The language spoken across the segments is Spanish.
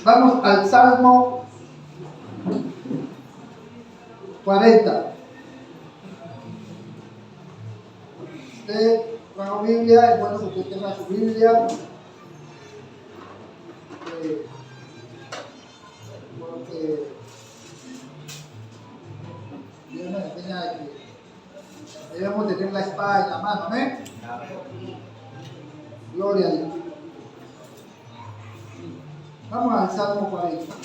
Vamos al Salmo 40. Usted trajo Biblia, es bueno que usted tenga su Biblia. Porque Dios nos enseña que debemos tener la espada en la mano, ¿amén? Gloria a Dios. Vamos al Salmo 40.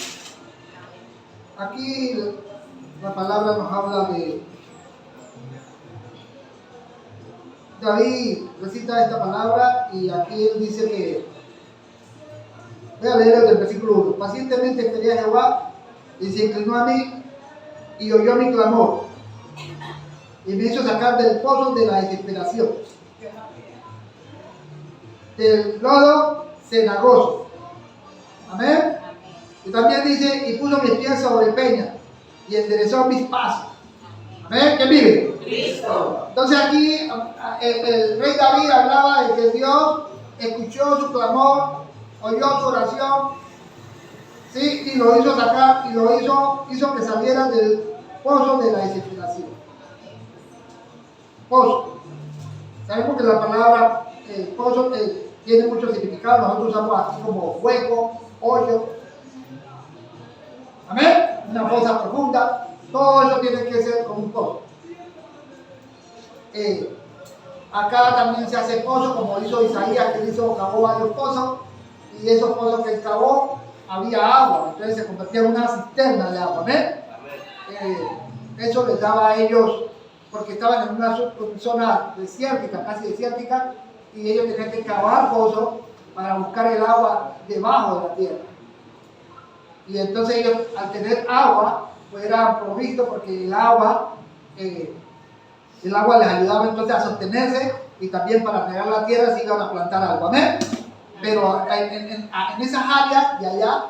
Aquí la palabra nos habla de David recita esta palabra y aquí él dice que, voy a leer el versículo 1. Pacientemente esperé a Jehová y se inclinó a mí y oyó mi clamor y me hizo sacar del pozo de la desesperación, del lodo cenagoso. Amén. Y también dice, y puso mis pies sobre peña y enderezó mis pasos. Amén. ¿Quién vive? Cristo. Entonces aquí el rey David hablaba de que Dios escuchó su clamor, oyó su oración, ¿sí? Y lo hizo sacar, y lo hizo que saliera del pozo de la desesperación. Pozo. Sabemos que la palabra pozo tiene mucho significado. Nosotros usamos así como hueco, hoyo. Amén. Una fosa profunda. Todo eso tiene que ser como un pozo. Acá también se hace pozo, como hizo Isaías, que él cavó varios pozos, y esos pozos que él cavó había agua, entonces se convertía en una cisterna de agua. ¿Amén? Eso les daba a ellos, porque estaban en una zona desértica, casi desértica, y ellos tenían que cavar pozos para buscar el agua debajo de la tierra. Y entonces ellos, al tener agua, pues eran provistos porque el agua les ayudaba entonces a sostenerse y también para regar la tierra si iban a plantar algo. ¿Amén? Pero en esas áreas de allá,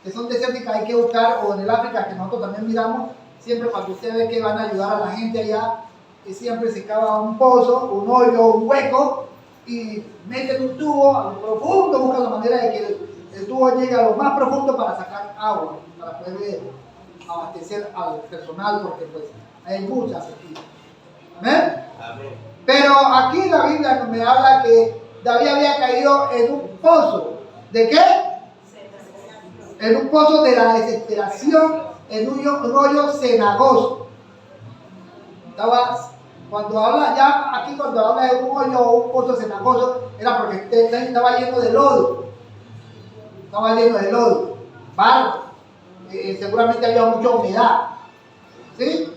que son desérticas, hay que buscar, o en el África, que nosotros también miramos, siempre para que ustedes vean que van a ayudar a la gente allá, que siempre se cava un pozo, un hoyo, un hueco, y meten un tubo a lo profundo, buscan la manera de que el tubo llegue a lo más profundo para sacar agua, para poder abastecer al personal, porque pues hay muchas aquí. ¿Amén? Amén. Pero aquí la Biblia me habla que David había caído en un pozo. ¿De qué? En un pozo de la desesperación, en un hoyo cenagoso. Cuando habla de un hoyo o un pozo cenagoso, era porque estaba lleno de lodo. Estaba lleno de lodo, barro. Seguramente había mucha humedad. ¿Sí?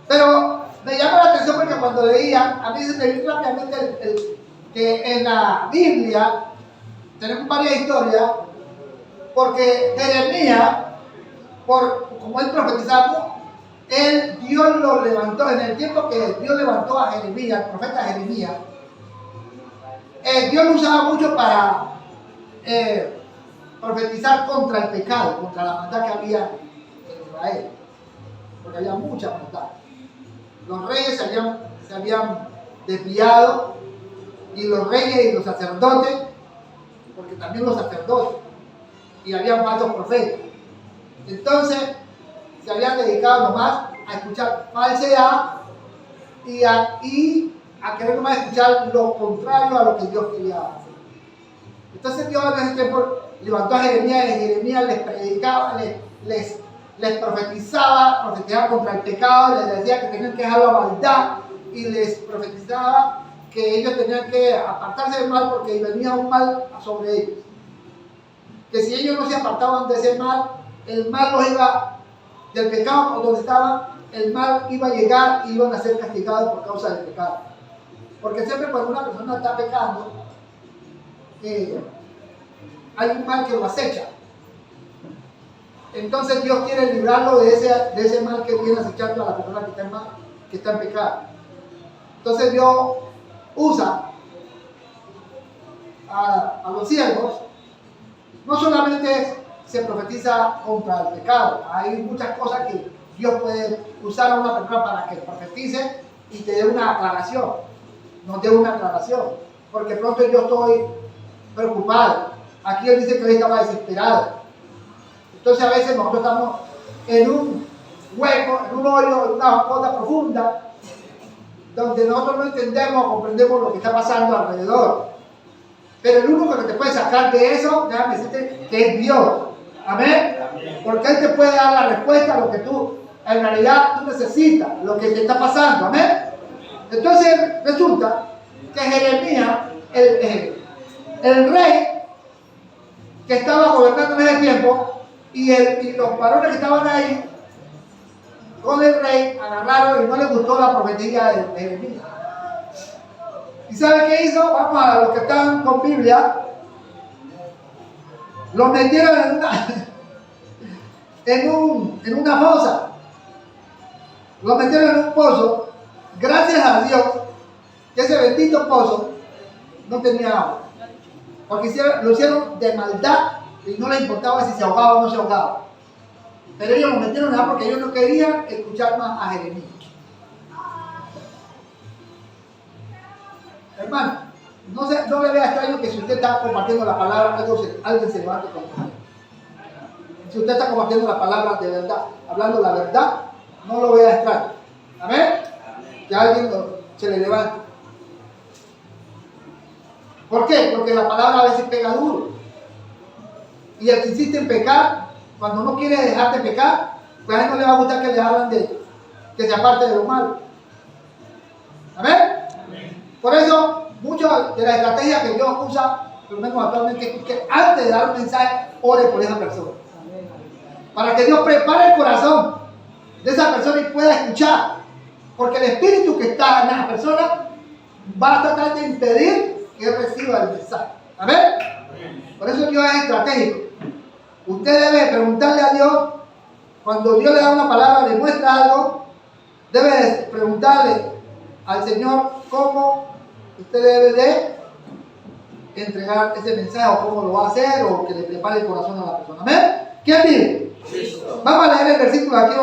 Pero me llama la atención porque cuando leía, a mí se me vino rápidamente que en la Biblia tenemos varias historias, porque Jeremías, como él profetizaba, Dios lo levantó, en el tiempo que Dios levantó a Jeremías, el profeta Jeremías, Dios lo usaba mucho para profetizar contra el pecado, contra la maldad que había en Israel, porque había mucha maldad. Los reyes se habían desviado, y los reyes y los sacerdotes, porque también los sacerdotes, y habían falsos profetas. Entonces se habían dedicado nomás a escuchar falsedad y a querer nomás escuchar lo contrario a lo que Dios quería hacer. Entonces Dios en ese tiempo levantó a Jeremías, y Jeremías les predicaba, les profetizaba contra el pecado, les decía que tenían que dejar la maldad, y les profetizaba que ellos tenían que apartarse del mal porque venía un mal sobre ellos. Que si ellos no se apartaban de ese mal, el mal los iba, del pecado donde estaban, el mal iba a llegar y iban a ser castigados por causa del pecado. Porque siempre cuando una persona está pecando, hay un mal que lo acecha. Entonces Dios quiere librarlo de ese mal que viene acechando a la persona que está en pecado. Entonces Dios usa a los siervos. No solamente se profetiza contra el pecado, hay muchas cosas que Dios puede usar a una persona para que profetice y te dé una aclaración, nos dé una aclaración, porque pronto yo estoy preocupado. Aquí él dice que él estaba desesperado. Entonces a veces nosotros estamos en un hueco, en un hoyo, en una fosa profunda, donde nosotros no entendemos o comprendemos lo que está pasando alrededor. Pero el único que te puede sacar de eso, déjame decirte, que es Dios. Amén. Porque Él te puede dar la respuesta a lo que tú, en realidad, tú necesitas, lo que te está pasando. Amén. Entonces resulta que Jeremías, el rey que estaba gobernando en ese tiempo, y los varones que estaban ahí con el rey agarraron y no les gustó la profecía de Jeremías. ¿Y sabe qué hizo? Vamos a los que están con Biblia. Los metieron en una fosa. Los metieron en un pozo. Gracias a Dios que ese bendito pozo no tenía agua. Porque lo hicieron de maldad y no les importaba si se ahogaba o no se ahogaba. Pero ellos lo metieron allá porque ellos no querían escuchar más a Jeremías. Hermano, no le vea extraño que si usted está compartiendo la palabra, alguien se levante con usted. Si usted está compartiendo la palabra de verdad, hablando la verdad, no lo vea extraño. ¿Amén? Que alguien se le levante. ¿Por qué? Porque la palabra a veces pega duro. Y el que insiste en pecar, cuando no quiere dejar de pecar, pues a él no le va a gustar que le hablen de que se aparte de lo malo. ¿Amén? Por eso, muchas de las estrategias que Dios usa, por lo menos actualmente, es que antes de dar un mensaje, ore por esa persona. Para que Dios prepare el corazón de esa persona y pueda escuchar. Porque el espíritu que está en esa persona va a tratar de impedir que él reciba el mensaje. ¿Amén? Por eso Dios es estratégico. Usted debe preguntarle a Dios, cuando Dios le da una palabra, le muestra algo, debe preguntarle al Señor cómo usted debe de entregar ese mensaje o cómo lo va a hacer o que le prepare el corazón a la persona. ¿Amén? ¿Quién vive? Vamos a leer el versículo aquí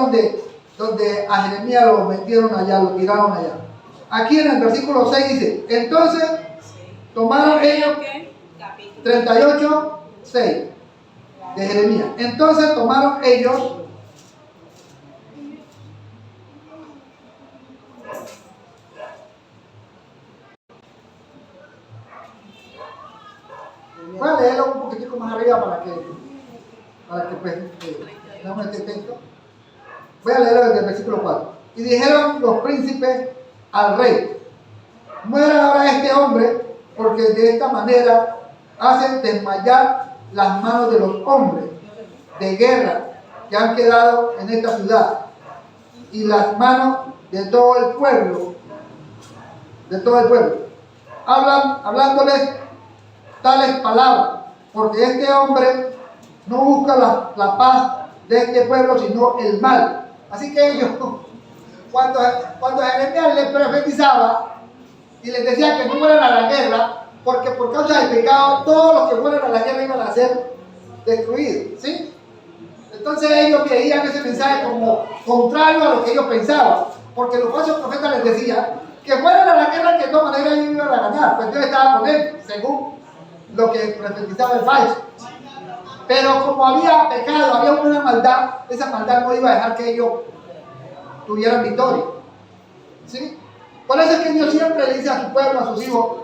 donde a Jeremías lo metieron allá, lo tiraron allá. Aquí en el versículo 6 dice, entonces tomaron ellos 38, 6 de Jeremías. Entonces tomaron ellos voy a leerlo un poquitico más arriba para que pues, no esté texto. Voy a leerlo desde el versículo 4. Y dijeron los príncipes al rey, muera ahora este hombre, porque de esta manera hacen desmayar las manos de los hombres de guerra que han quedado en esta ciudad y las manos de todo el pueblo, hablándoles tales palabras, porque este hombre no busca la paz de este pueblo, sino el mal. Así que ellos, cuando Jeremías les profetizaba y les decía que no fueran a la guerra, porque por causa del pecado todos los que fueran a la guerra iban a ser destruidos, ¿sí? Entonces ellos veían ese mensaje como contrario a lo que ellos pensaban, porque los falsos profetas les decían que fueran a la guerra, que de todas maneras ellos iban a ganar, pues Dios estaba con él, según lo que profetizaba el falso. Pero como había pecado, había una maldad, esa maldad no iba a dejar que ellos tuvieran victoria, ¿sí? Por eso es que Dios siempre le dice a su pueblo, a sus hijos,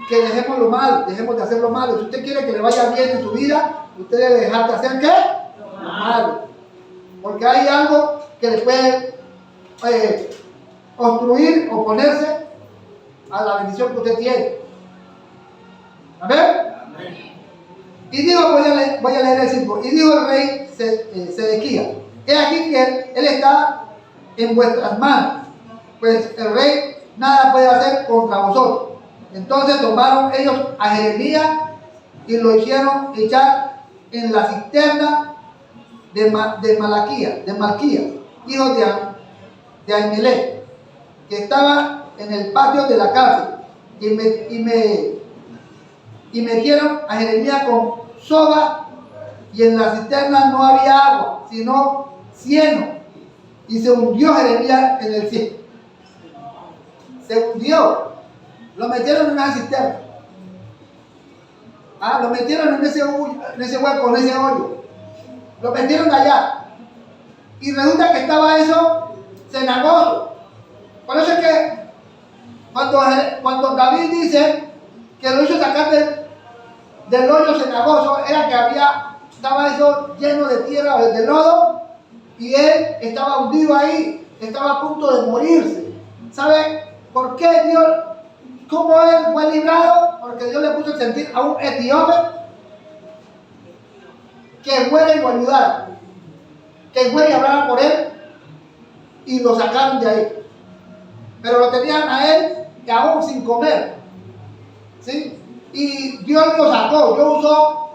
que dejemos lo malo, dejemos de hacer lo malo. Si usted quiere que le vaya bien en su vida, usted debe dejar de hacer ¿qué? Lo malo. Porque hay algo que le puede obstruir, oponerse a la bendición que usted tiene. ¿Amén? Y dijo, voy a leer el 5. Y dijo el rey Sedequías, he aquí que él está en vuestras manos, pues el rey nada puede hacer contra vosotros. Entonces tomaron ellos a Jeremías y lo hicieron echar en la cisterna de Malquías, hijo de Ahimelech, que estaba en el patio de la cárcel, y metieron a Jeremías con soga, y en la cisterna no había agua, sino cieno, y se hundió Jeremías en el cieno. Se hundió. Lo metieron en una cisterna. Lo metieron en ese hueco, en ese hoyo. Lo metieron allá. Y resulta que estaba eso cenagoso. Por eso es que cuando David dice que lo hizo sacar del hoyo cenagoso, era que estaba eso lleno de tierra, de lodo, y él estaba hundido ahí, estaba a punto de morirse. ¿Sabe por qué Dios, cómo él fue librado? Porque Dios le puso el sentir a un etíope que fuera y lo ayudara, que fuera y hablara por él, y lo sacaron de ahí. Pero lo tenían a él que aún sin comer, ¿sí? Y Dios lo sacó. Yo uso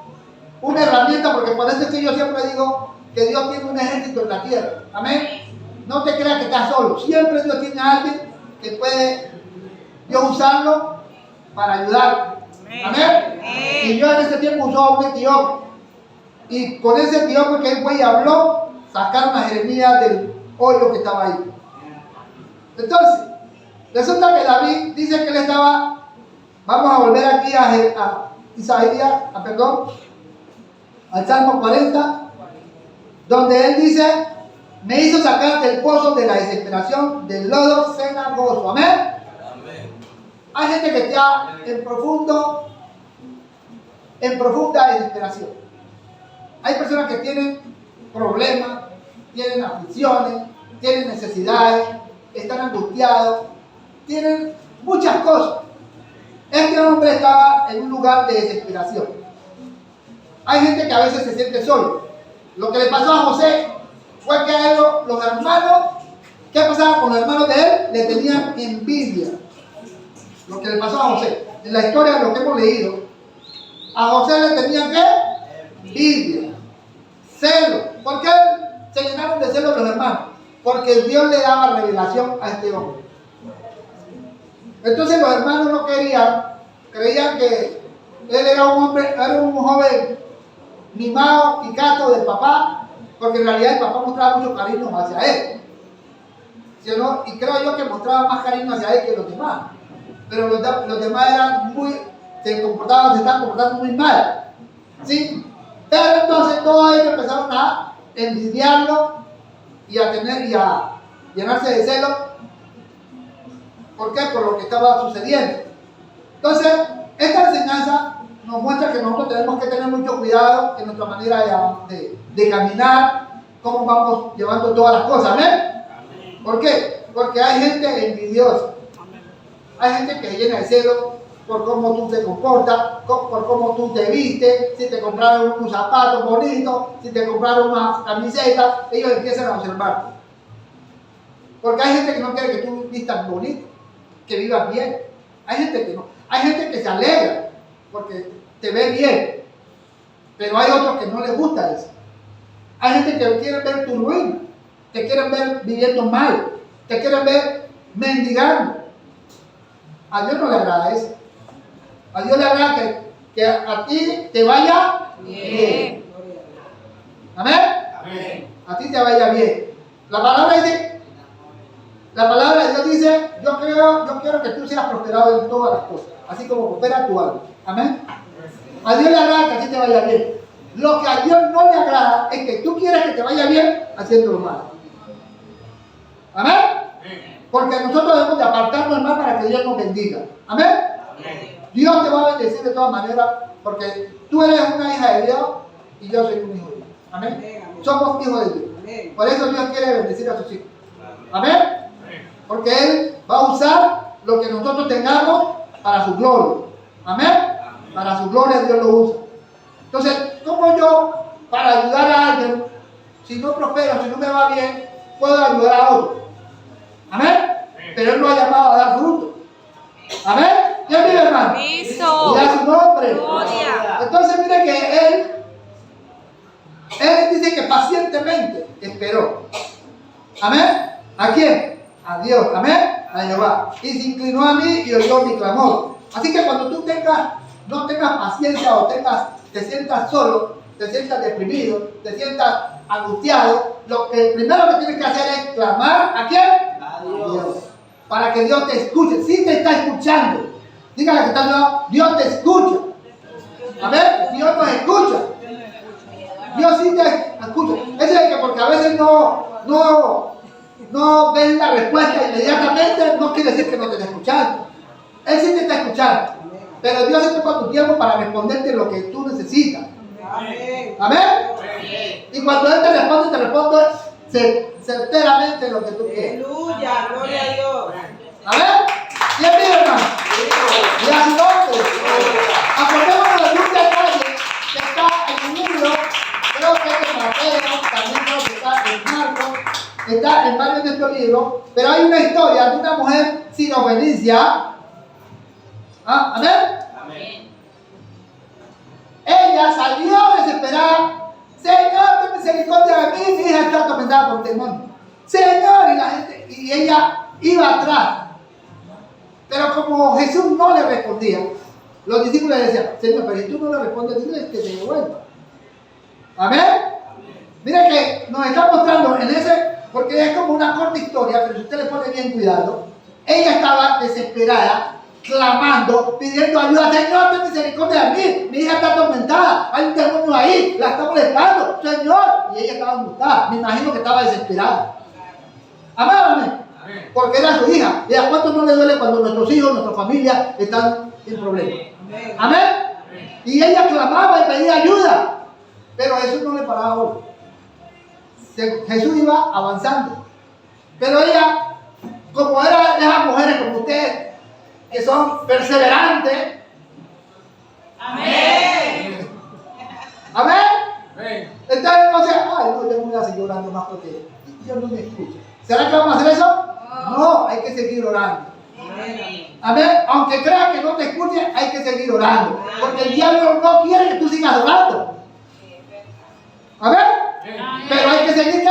una herramienta porque por eso es que yo siempre digo que Dios tiene un ejército en la tierra. Amén. No te creas que estás solo. Siempre Dios tiene a alguien que puede Dios usarlo para ayudar. Amén. Y Dios en ese tiempo usó a un etíope. Y con ese etíope que él fue y habló, sacaron a Jeremías del hoyo que estaba ahí. Entonces, resulta que David dice que él estaba. Vamos a volver aquí a Isaías, al Salmo 40, donde él dice: me hizo sacar del pozo de la desesperación, del lodo cenagoso. Amén. Amén. Hay gente que está en profunda desesperación. Hay personas que tienen problemas, tienen aflicciones, tienen necesidades, están angustiados, tienen muchas cosas. Este hombre estaba en un lugar de desesperación. Hay gente que a veces se siente solo. Lo que le pasó a José fue que a él, los hermanos, ¿qué pasaba con los hermanos de él? Le tenían envidia. Lo que le pasó a José. En la historia de lo que hemos leído, a José le tenían ¿qué? Envidia, celo. ¿Por qué se llenaron de celo los hermanos? Porque Dios le daba revelación a este hombre. Entonces los hermanos no creían que él era un hombre, era un joven mimado, picato del papá, porque en realidad el papá mostraba mucho cariño hacia él. ¿Sí o no? Y creo yo que mostraba más cariño hacia él que los demás. Pero los demás eran se estaban comportando muy mal. ¿Sí? Pero entonces todos ellos empezaron a envidiarlo y a llenarse de celo. ¿Por qué? Por lo que estaba sucediendo. Entonces, esta enseñanza nos muestra que nosotros tenemos que tener mucho cuidado en nuestra manera de caminar, cómo vamos llevando todas las cosas. ¿Amén? ¿Por qué? Porque hay gente envidiosa. Hay gente que llena de celo por cómo tú te comportas, por cómo tú te vistes, si te compraron un zapato bonito, si te compraron una camiseta, ellos empiezan a observarte. Porque hay gente que no quiere que tú vistas bonito, que vivas bien. Hay gente que no. Hay gente que se alegra porque te ve bien, pero hay otros que no les gusta eso. Hay gente que quiere ver tu ruina, te quieren ver viviendo mal, te quieren ver mendigando. A Dios no le agrada eso. A Dios le agrada que a ti te vaya bien. ¿Amén? Amén. A ti te vaya bien. La palabra de Dios dice: yo quiero que tú seas prosperado en todas las cosas, así como prospera tu alma. Amén. A Dios le agrada que a ti te vaya bien. Lo que a Dios no le agrada es que tú quieras que te vaya bien haciendo lo malo. Amén. Porque nosotros debemos de apartarnos del mal para que Dios nos bendiga. Amén. Dios te va a bendecir de todas maneras, porque tú eres una hija de Dios y yo soy un hijo de Dios. Amén. Somos hijos de Dios. Por eso Dios quiere bendecir a sus hijos. Amén. Porque Él va a usar lo que nosotros tengamos para su gloria. Amén. Para su gloria Dios lo usa. Entonces, ¿cómo yo, para ayudar a alguien, si no prospero, si no me va bien, puedo ayudar a otro? Amén. Pero Él nos ha llamado a dar fruto. Amén. ¿Quién vive, hermano? Cristo. Y a su nombre. Gloria. Entonces, mire que Él dice que pacientemente esperó. Amén. ¿A quién? A Dios. Amén. A Jehová. Y se inclinó a mí y oyó mi clamor. Así que cuando tú no tengas paciencia o te sientas solo, te sientas deprimido, te sientas angustiado, lo que primero que tienes que hacer es clamar ¿a quién? A Dios. Para que Dios te escuche. Si te está escuchando, dígale que está al lado, Dios te escucha. A ver, Dios nos escucha. Dios sí te escucha. Eso es que porque a veces no ven la respuesta inmediatamente, no quiere decir que no te está escuchando. Él sí te está escuchando. Pero Dios se toma tu tiempo para responderte lo que tú necesitas. Amén. Amén. Y cuando Él te responde certeramente lo que tú quieres. Aleluya, gloria a Dios. Amén. ¿Quién vive, hermano? Y a su nombre. Acordémonos de un detalle que está en un libro, creo que es en Mateo, también creo que está en Marcos, está en varios de estos libros, pero hay una historia de una mujer sirofenicia. ¿Amén? Amén. Ella salió desesperada. Señor, ten misericordia de mí, mi hija está atormentada por el demonio. Señor, y ella iba atrás. Pero como Jesús no le respondía, los discípulos le decían, Señor, pero si tú no le respondes, dile que te devuelva. Amén. Mira que nos está mostrando en ese, porque es como una corta historia, pero si usted le pone bien cuidado, ella estaba desesperada, clamando, pidiendo ayuda. Señor, ten misericordia de mí, mi hija está atormentada, hay un demonio ahí, la está molestando, Señor. Y ella estaba angustiada, me imagino que estaba desesperada. Amén. Porque era su hija. ¿Y a cuánto no le duele cuando nuestros hijos, nuestra familia están en problemas? Amén. Y ella clamaba y pedía ayuda. Pero Jesús no le paraba bola. Jesús iba avanzando. Pero ella, como eran esas mujeres como ustedes, que son perseverantes. Amén. Amén. Entonces no sé, ay, no, yo no voy a seguir orando más porque Dios no me escucha. ¿Será que vamos a hacer eso? No, hay que seguir orando. Amén. Aunque creas que no te escuche, hay que seguir orando. Porque el diablo no quiere que tú sigas orando. Amén. Pero hay que seguir ¿qué?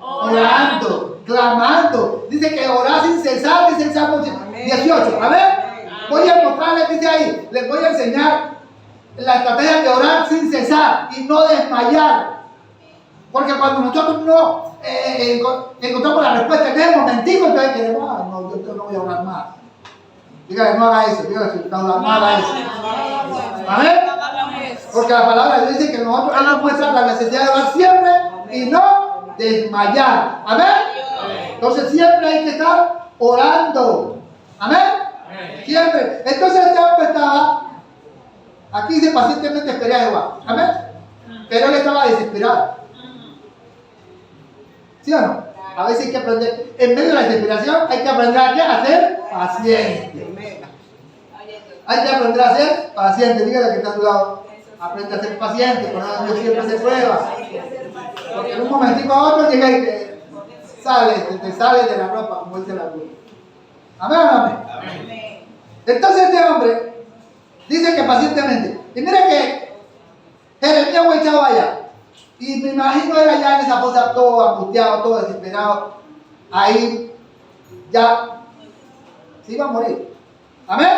Orando, clamando. Dice que orar sin cesar, dice el Salmo 18. Amén. Voy a mostrarles, dice ahí, les voy a enseñar la estrategia de orar sin cesar y no desmayar. Porque cuando nosotros no encontramos la respuesta en ese momentico, entonces queremos, no, yo no voy a orar más. Dígale, no haga eso, dígale, no haga eso. Amén. Porque la palabra de Dios dice que nosotros Él nos muestra la necesidad de orar siempre y no desmayar. Amén. Entonces siempre hay que estar orando. Amén. Siempre. Entonces este hombre estaba, aquí dice pacientemente esperé a Jehová. Amén. Pero él estaba desesperado. ¿Sí o no? A veces hay que aprender, en medio de la desesperación, hay que aprender a ser paciente. Hay que aprender a ser paciente. Dígale que está a tu lado. Aprende a ser paciente, pero Dios siempre se prueba. Porque en un momentico a otro llega y te sale de la ropa, como dice la Biblia. Amén, amén. Entonces este hombre dice que pacientemente. Y mira que Jeremías fue echado allá. Y me imagino era ya en esa fosa todo angustiado, todo desesperado. Ahí ya se iba a morir. Amén.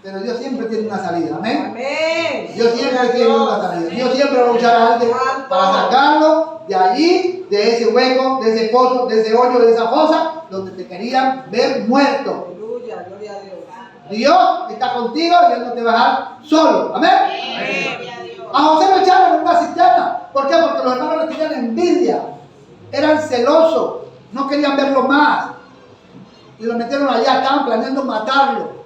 Pero Dios siempre tiene una salida. Amén. Amén. Dios siempre tiene una salida. Dios siempre va a usar a alguien para sacarlo de allí, de ese hueco, de ese pozo, de ese hoyo, de esa fosa, donde te querían ver muerto. Aleluya, gloria a Dios. Dios está contigo y Él no te va a dejar solo. Amén. Amén. A José lo echaron en una cisterna. ¿Por qué? Porque los hermanos le tenían envidia. Eran celosos. No querían verlo más. Y lo metieron allá. Estaban planeando matarlo.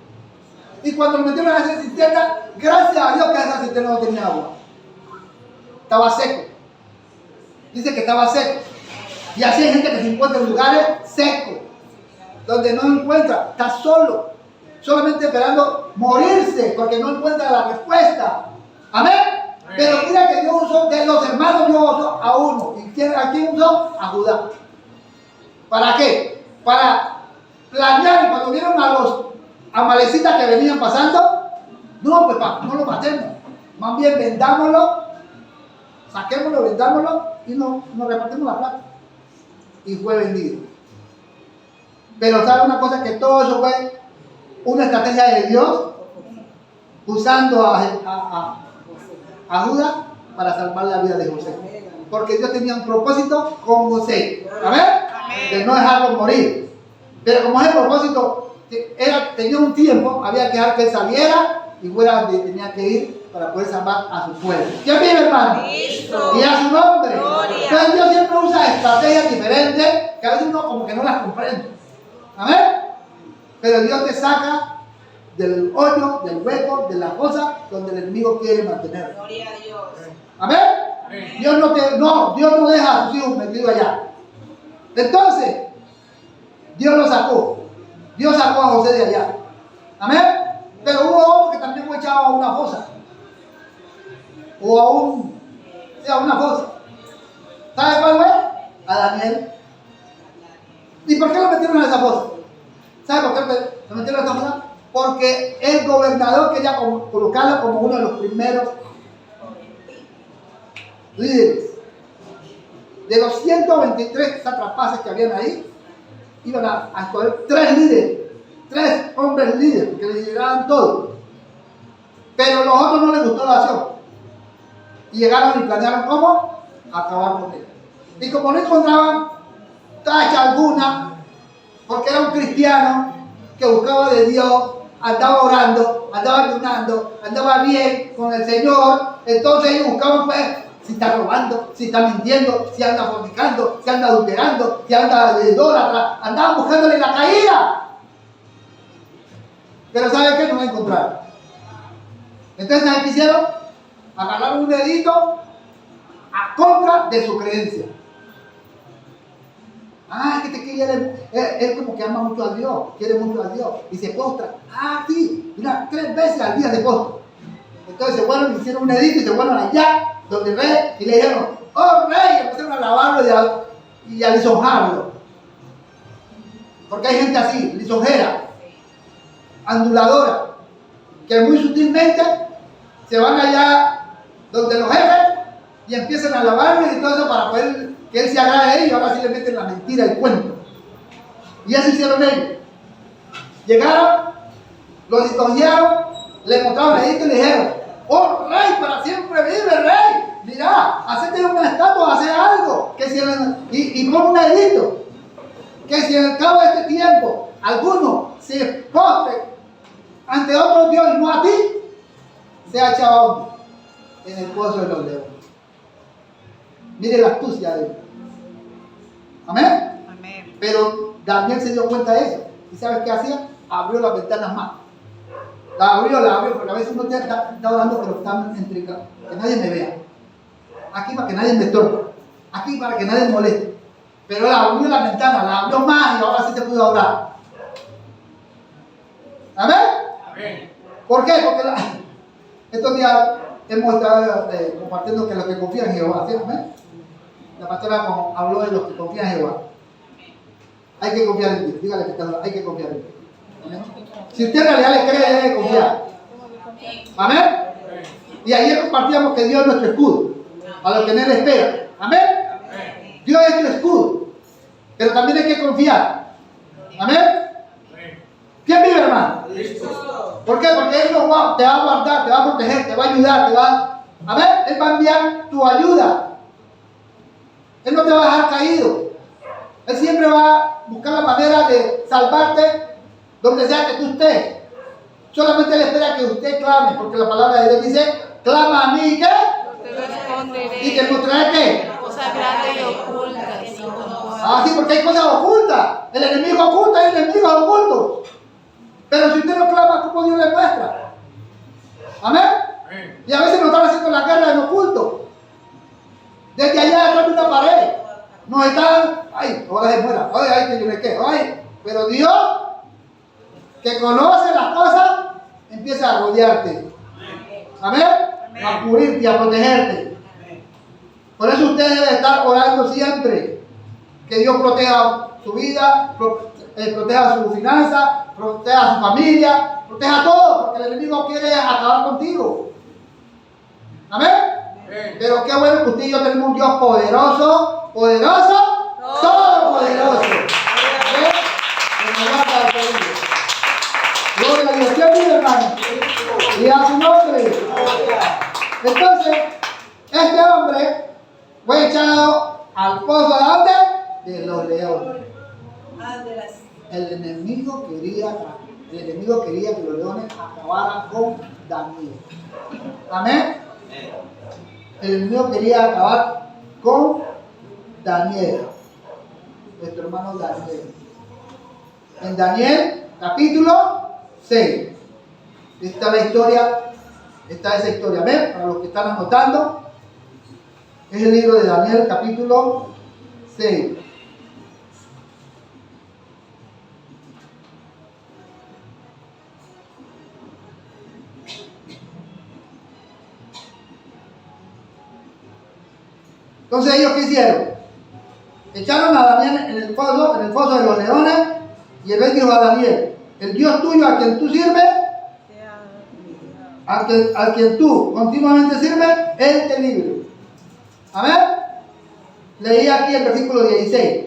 Y cuando lo metieron en esa cisterna, gracias a Dios que esa cisterna no tenía agua. Estaba seco. Dice que estaba seco. Y así hay gente que se encuentra en lugares secos. Donde no encuentra. Está solo. Solamente esperando morirse. Porque no encuentra la respuesta. Amén. Pero mira que Dios usó de los hermanos, Dios usó a uno. ¿Y a quién usó? A Judá. ¿Para qué? Para planear. Y cuando vieron a los amalecitas que venían pasando, no, pues no lo matemos. Más bien vendámoslo, saquémoslo, vendámoslo y nos repartimos la plata. Y fue vendido. Pero ¿sabe una cosa? Que todo eso fue una estrategia de Dios usando a Judá para salvar la vida de José. Porque Dios tenía un propósito con José. ¿Amén? De no dejarlo morir. Pero como ese propósito tenía un tiempo, había que dejar que él saliera y fuera donde tenía que ir para poder salvar a su pueblo. ¿Quién vive, hermano? Cristo. Y a su nombre. Gloria. Entonces Dios siempre usa estrategias diferentes que a veces uno como que no las comprende. Amén. Pero Dios te saca del hoyo, del hueco, de la fosa donde el enemigo quiere mantener. Gloria a Dios. Amén. Dios no deja a sus hijos metidos allá. Entonces, Dios lo sacó. Dios sacó a José de allá. Amén. Pero hubo otro que también fue echado a una fosa. O a una fosa. ¿Sabe cuál fue? A Daniel. ¿Y por qué lo metieron en esa fosa? ¿Sabe por qué lo metieron en esa fosa? Porque el gobernador quería colocarlo como uno de los primeros líderes. De los 123 satrapaces que habían ahí, iban a escoger 3 líderes, 3 hombres líderes que les lideraban todo. Pero a los otros no les gustó la acción. Y llegaron y planearon cómo acabar con él. Y como no encontraban tacha alguna, porque era un cristiano que buscaba de Dios, andaba orando, andaba ayunando, andaba bien con el Señor, entonces ellos buscaban pues si está robando, si está mintiendo, si anda fornicando, si anda adulterando, si anda de idólatra, andaban buscándole la caída. Pero ¿saben qué? No la encontraron. Entonces, ¿saben qué hicieron? Agarraron un dedito a contra de su creencia. Ah, es que te quiere, él como que ama mucho a Dios, quiere mucho a Dios y se postra. Ah, sí, mira, 3 veces al día se postra. Entonces se fueron, hicieron un edito y se fueron allá donde el rey y le dijeron, oh rey, y empezaron a alabarlo y a lisonjarlo. Porque hay gente así, lisonjera, anduladora, que muy sutilmente se van allá donde los jefes y empiezan a alabarlo y todo eso para poder que él se agrade a ellos. Ahora sí le meten la mentira, el cuento. Y eso hicieron ellos. Llegaron, lo lisonjearon, le mostraron el edito y le dijeron, oh rey, para siempre vive rey. Mira, hacete una estatua, hace algo. Que si y pon un edito. Que si al cabo de este tiempo alguno se postre ante otro Dios y no a ti, sea echado en el pozo de los leones. Mire la astucia de él. Amén. Amén. Pero Daniel se dio cuenta de eso. ¿Y sabes qué hacía? Abrió las ventanas más. La abrió, porque a veces uno está orando, pero está intrigado. Que nadie me vea. Aquí para que nadie me estorbe. Aquí para que nadie me moleste. Pero él abrió la ventana, la abrió más y ahora sí se pudo orar. ¿Amén? Amén. ¿Por qué? Porque estos días hemos estado compartiendo que los que confían en Jehová, ¿sí? ¿Amén? La pastora habló de los que confían en Jehová. Hay que confiar en Dios. Dígale que está hablando, hay que confiar en Dios. ¿Amén? Si usted en realidad le cree, debe confiar. ¿Amén? Y ayer compartíamos que Dios es nuestro escudo, a los que en Él esperan. ¿Amén? Dios es tu escudo, pero también hay que confiar. ¿Amén? ¿Quién vive, hermano? ¿Por qué? Porque Él te va a guardar, te va a proteger, te va a ayudar, ¿amén? Él va a enviar tu ayuda. Él no te va a dejar caído. Él siempre va a buscar la manera de salvarte donde sea que tú estés. Solamente Él espera que usted clame, porque la palabra de Dios dice, clama a mí, ¿qué? Te responderé. Y te mostraré ¿qué? Cosas grandes y ocultas. Ah, sí, porque hay cosas ocultas. El enemigo oculta, hay enemigos ocultos. Pero si usted no clama, ¿cómo Dios le muestra? ¿Amén? Y a veces nos están haciendo la guerra en oculto. Desde allá detrás de una pared. Nos están, ay, ahora se muera, ay, que yo me quedo, ay. Pero Dios, que conoce las cosas, empieza a rodearte. ¿Amén? A cubrirte, a protegerte. Por eso usted debe estar orando siempre. Que Dios proteja su vida, proteja su finanza, proteja su familia, proteja todo, porque el enemigo quiere acabar contigo. ¿Amén? Pero qué bueno que usted y yo tenemos un Dios poderoso, todopoderoso. ¿Amén? Que nos guarda de peligro. Gloria a Dios. ¿Quién vive, hermano? Y a su nombre. Entonces, este hombre fue echado al pozo de ¿dónde? De los leones. El enemigo quería que los leones acabaran con Daniel. Amén. El enemigo quería acabar con Daniel, nuestro hermano Daniel. En Daniel, capítulo 6. Está la historia, está esa historia. ¿Ven? Para los que están anotando, es el libro de Daniel, capítulo 6. Entonces, ¿ellos qué hicieron? Echaron a Daniel en el foso de los leones, y el rey dijo a Daniel: el Dios tuyo a quien tú sirves, al quien tú continuamente sirves, Él te libre. Amén. Leí aquí el versículo 16.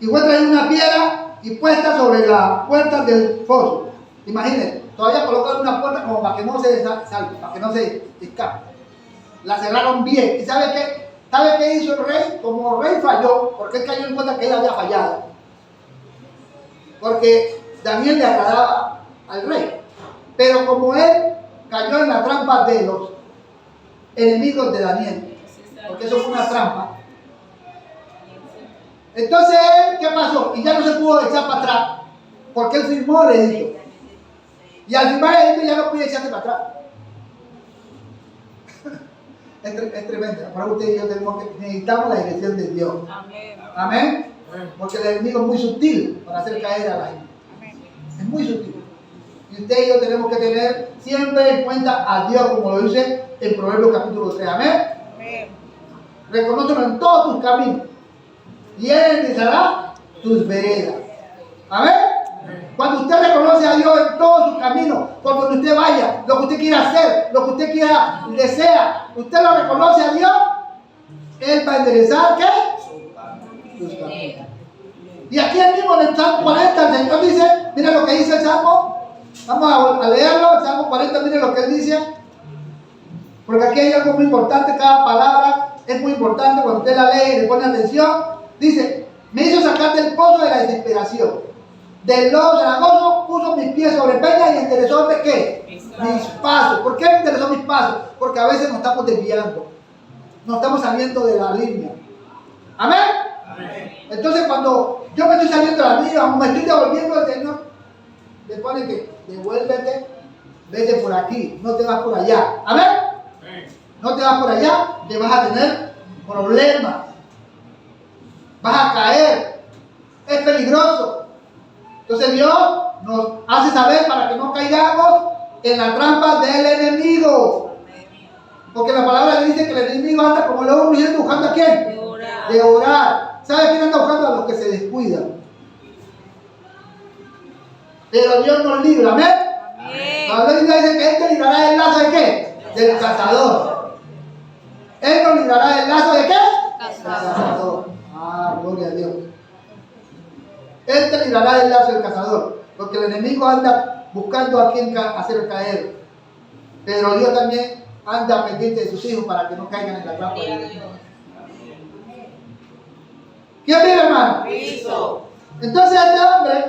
Y fue traída una piedra y puesta sobre la puerta del foso. Imagínense, todavía colocaron una puerta como para que no se salga, para que no se escape. La cerraron bien. ¿Y sabe qué? ¿Sabe qué hizo el rey? Como el rey falló, porque él cayó en cuenta que él había fallado. Porque Daniel le agradaba al rey. Pero como él cayó en la trampa de los enemigos de Daniel, porque eso fue una trampa. Entonces, ¿qué pasó? Y ya no se pudo echar para atrás, porque él firmó el edicto. Y al firmar el edicto ya no pudo echarse para atrás. Es tremendo. Para usted y yo necesitamos la dirección de Dios. Amén. Amén. Porque el enemigo es muy sutil para hacer caer a la gente. Es muy sutil. Y usted y yo tenemos que tener siempre en cuenta a Dios, como lo dice en Proverbios capítulo 3. Amén. Reconócelo en todos tus caminos, y Él enderezará tus veredas. Amén. Cuando usted reconoce a Dios en todos sus caminos, por donde usted vaya, lo que usted quiera hacer, lo que usted quiera, desea, usted lo reconoce a Dios, Él va a enderezar, ¿qué? Sus caminos. Y aquí mismo en el Salmo 40, el Señor dice, mira lo que dice el Salmo. Vamos a leerlo, el Salmo 40, mire lo que Él dice. Porque aquí hay algo muy importante, cada palabra es muy importante cuando usted la lee y le pone atención. Dice: me hizo sacar del pozo de la desesperación, del lodo cenagoso puso mis pies sobre peña y enderezó ¿qué? Mis pasos. ¿Por qué enderezó mis pasos? Porque a veces nos estamos desviando, nos estamos saliendo de la línea. Amén. Amén. Entonces, cuando yo me estoy saliendo de la línea, me estoy devolviendo al Señor, le pone que devuélvete, vete por aquí, no te vas por allá. Amén. No te vas por allá, te vas a tener problemas, vas a caer, es peligroso. Entonces Dios nos hace saber para que no caigamos en la trampa del enemigo. Porque la palabra le dice que el enemigo anda como león rugiente buscando ¿a quién? Devorar. ¿Sabe quién anda buscando? A los que se descuidan. Pero Dios nos libra, ¿amén? La Biblia dice que Él te librará del lazo de ¿qué? Del cazador. Él nos librará del lazo de ¿qué? Cazador. Ah, gloria a Dios. Él te librará del lazo del cazador. Porque el enemigo anda buscando a quien hacer caer. Pero Dios también anda pendiente de sus hijos para que no caigan en la trampa del enemigo. ¿Quién vive, hermano? Cristo. Entonces este hombre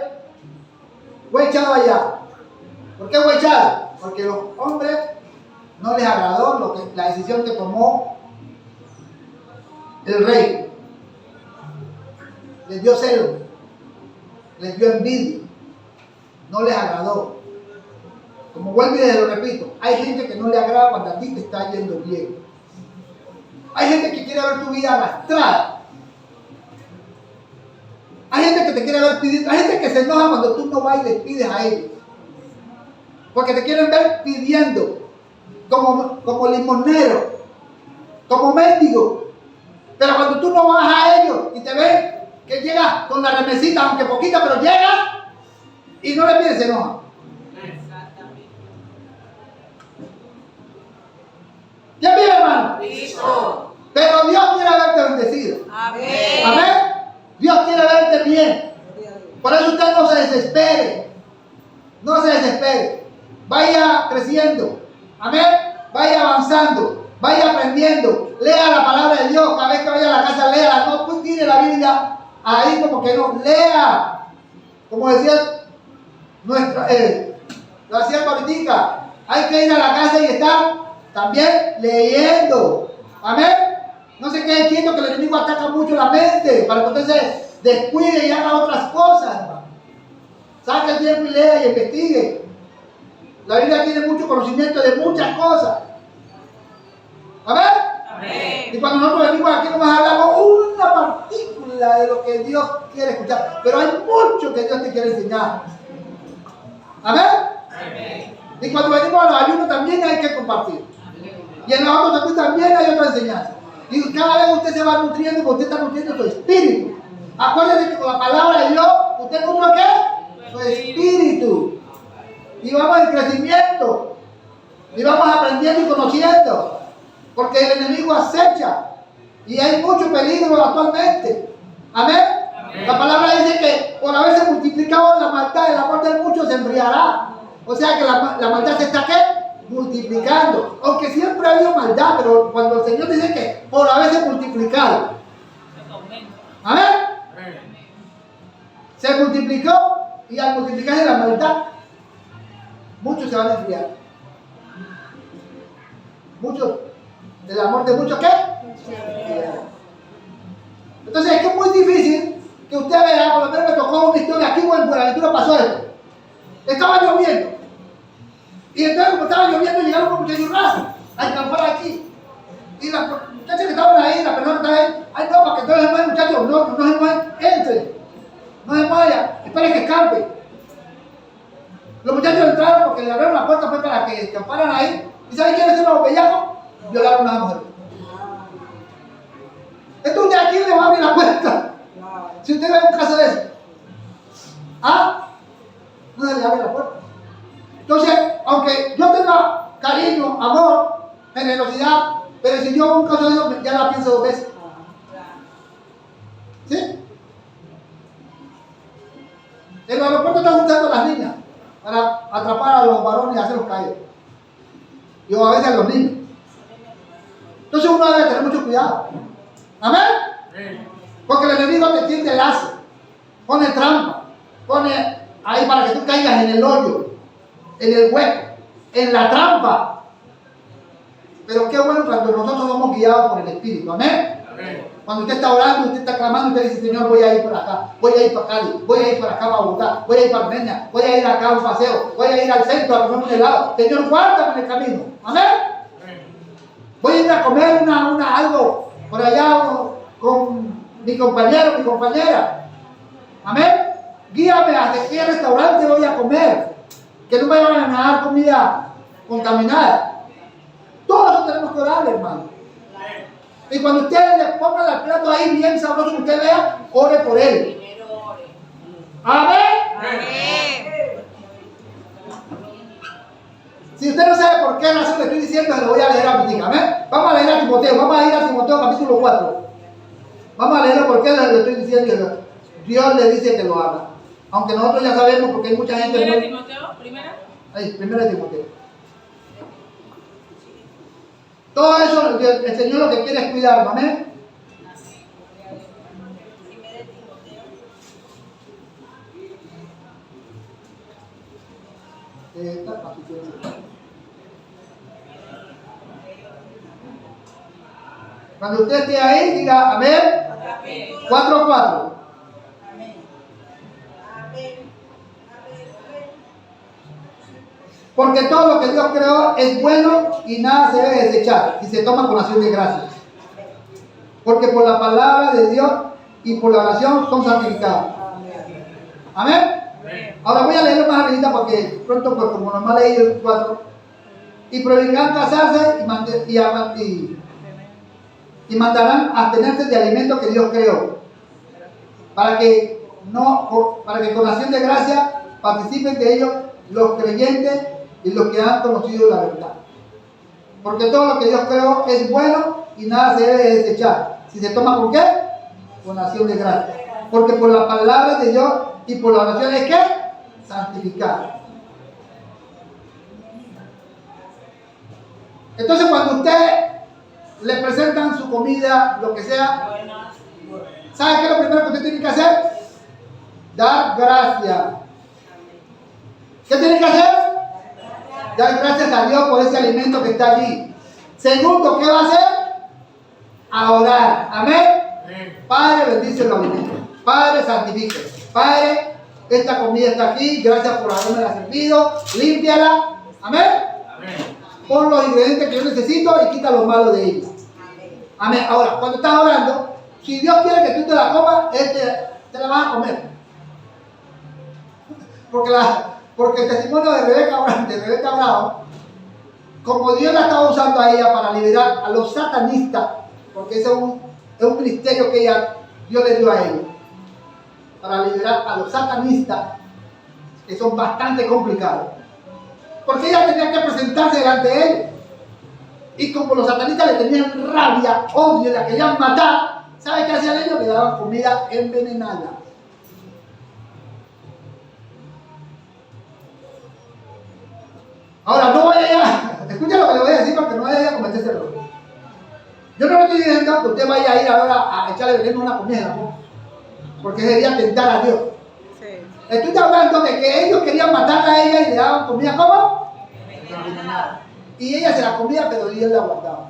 fue echado allá. ¿Por qué fue echado? Porque los hombres no les agradó la decisión que tomó el rey. Les dio celo, les dio envidia, no les agradó. Como vuelvo y les lo repito, hay gente que no le agrada cuando a ti te está yendo bien. Hay gente que quiere ver tu vida arrastrada. Hay gente que te quiere ver pidiendo, hay gente que se enoja cuando tú no vas y les pides a ellos. Porque te quieren ver pidiendo, como limonero, como mendigo. Pero cuando tú no vas a ellos y te ven que llegas con la remesita, aunque poquita, pero llegas y no le pides, se enoja. ¿Quién vive, hermano? Cristo. Pero Dios quiere verte bendecido. Amén. Amén. Dios quiere verte bien. Por eso usted no se desespere. No se desespere. Vaya creciendo. Amén. Vaya avanzando. Vaya aprendiendo. Lea la palabra de Dios. Cada vez que vaya a la casa, lea. No pues, tire la Biblia ahí como que no. Lea. Como decía lo hacía ahorita. Hay que ir a la casa y estar también leyendo. Amén. No se quede quieto que el enemigo ataca mucho la mente para que usted se descuide y haga otras cosas, hermano. Saque el tiempo y lea y investigue. La Biblia tiene mucho conocimiento de muchas cosas. Amén. Amén. Y cuando nosotros venimos aquí nos hablamos una partícula de lo que Dios quiere escuchar. Pero hay mucho que Dios te quiere enseñar. Amén. Amén. Y cuando venimos a los ayunos también hay que compartir. Y en los otros también hay otra enseñanza. Y cada vez usted se va nutriendo porque usted está nutriendo su espíritu. Acuérdense que con la palabra de Dios, ¿usted nutre qué? Su espíritu. Y vamos en crecimiento. Y vamos aprendiendo y conociendo. Porque el enemigo acecha. Y hay mucho peligro actualmente. Amén. Amén. La palabra dice que por haberse multiplicado la maldad, el amor de muchos se enfriará. O sea que la maldad se está ¿qué? Multiplicando. Aunque siempre ha habido maldad, pero cuando el Señor dice que por haberse multiplicado. Amén. Se multiplicó y al multiplicarse la maldad, muchos se van a enfriar. Muchos, el amor de muchos, ¿qué? Entonces es que es muy difícil que usted vea, por lo menos me tocó una historia, aquí en Buenaventura pasó esto. Estaba lloviendo. Y entonces como estaba lloviendo llegaron con muchachos raros a acampar aquí. Y las muchachas que estaban ahí, las personas que estaban ahí, ay no, para que todos se muevan muchachos, no se muevan, entren. No se vayan, esperen que escampe. Los muchachos entraron porque le abrieron la puerta pues, para que escamparan ahí. ¿Y saben quiénes son los bellacos? Violaron a una mujer. Entonces, ¿a quién le va a abrir la puerta? Si usted ve un caso de eso. ¿Ah? No se le abre la puerta. Entonces, aunque yo tenga cariño, amor, generosidad, pero si yo veo un caso de eso, ya la pienso dos veces. ¿Sí? En el aeropuerto están usando a las niñas para atrapar a los varones y hacerlos caer. Y a veces a los niños. Entonces uno debe tener mucho cuidado. ¿Amén? Porque el enemigo te tiende lazo, pone trampa, pone ahí para que tú caigas en el hoyo, en el hueco, en la trampa. Pero qué bueno cuando nosotros somos guiados por el Espíritu. ¿Amén? Amén. Cuando usted está orando, usted está clamando, usted dice, Señor, voy a ir por acá, voy a ir para Cali, voy a ir para acá para Bogotá, voy a ir para Armenia, voy a ir acá a un paseo, voy a ir al centro a comer un helado. Señor, guárdame en el camino. ¿Amén? Voy a ir a comer algo por allá con mi compañero, mi compañera. ¿Amén? Guíame hasta qué restaurante voy a comer. Que no me vayan a dar comida contaminada. Todo eso tenemos que orar, hermano. Y cuando usted le ponga el plato ahí bien sabroso que usted vea, ore por él. Amén. Amén. Si usted no sabe por qué razón le estoy diciendo, se lo voy a leer a Mitica. Amén. Vamos a leer a Timoteo. Vamos a ir a Timoteo capítulo 4. Vamos a leerlo porque le estoy diciendo. Dios le dice que lo haga. Aunque nosotros ya sabemos porque hay mucha gente. ¿Primera Timoteo? ¿Primera? Ahí, primera Timoteo. Todo eso el Señor lo que quiere es cuidar. Amén. Cuando usted esté ahí, diga amén. 4:4. Porque todo lo que Dios creó es bueno y nada se debe desechar y se toma con acción de gracias. Porque por la palabra de Dios y por la oración son santificados. Amén. Ahora voy a leerlo más arriba porque pronto, pues como normal leí el 4. Y prohibirán casarse y mandarán abstenerse de alimentos que Dios creó. Para que con acción de gracia participen de ellos los creyentes y los que han conocido la verdad. Porque todo lo que Dios creó es bueno y nada se debe desechar. Si se toma con qué? Con acción de gracia. Porque por la palabra de Dios y por la oración es ¿qué? Santificar. Entonces cuando usted le presentan su comida, lo que sea, ¿sabe qué es lo primero que usted tiene que hacer? Dar gracias. ¿Qué tiene que hacer? Dar gracias a Dios por ese alimento que está allí. Segundo, ¿qué va a hacer? A orar. Amén. Padre, bendice los alimentos. Padre, santifique. Padre, esta comida está aquí. Gracias por haberme la servido. Límpiala. Amén. Pon los ingredientes que yo necesito y quita los malos de ella. Amén. Ahora, cuando estás orando, si Dios quiere que tú te la comas, Él te la vas a comer. Porque el testimonio de Rebeca Bravo, como Dios la estaba usando a ella para liberar a los satanistas, porque ese es un ministerio que Dios le dio a ella, para liberar a los satanistas, que son bastante complicados. Porque ella tenía que presentarse delante de él. Y como los satanistas le tenían rabia, odio, la querían matar, ¿sabe qué hacían ellos? Le daban comida envenenada. Ahora, no vaya allá, escucha lo que le voy a decir para que no vaya a cometer ese error. Yo no le estoy diciendo que usted vaya a ir ahora a echarle veneno a una comida, ¿no? Porque sería tentar a Dios. Sí. Estoy hablando de que ellos querían matarla a ella y le daban comida, ¿cómo? Envenenada. Y ella se la comía, pero Dios la guardaba.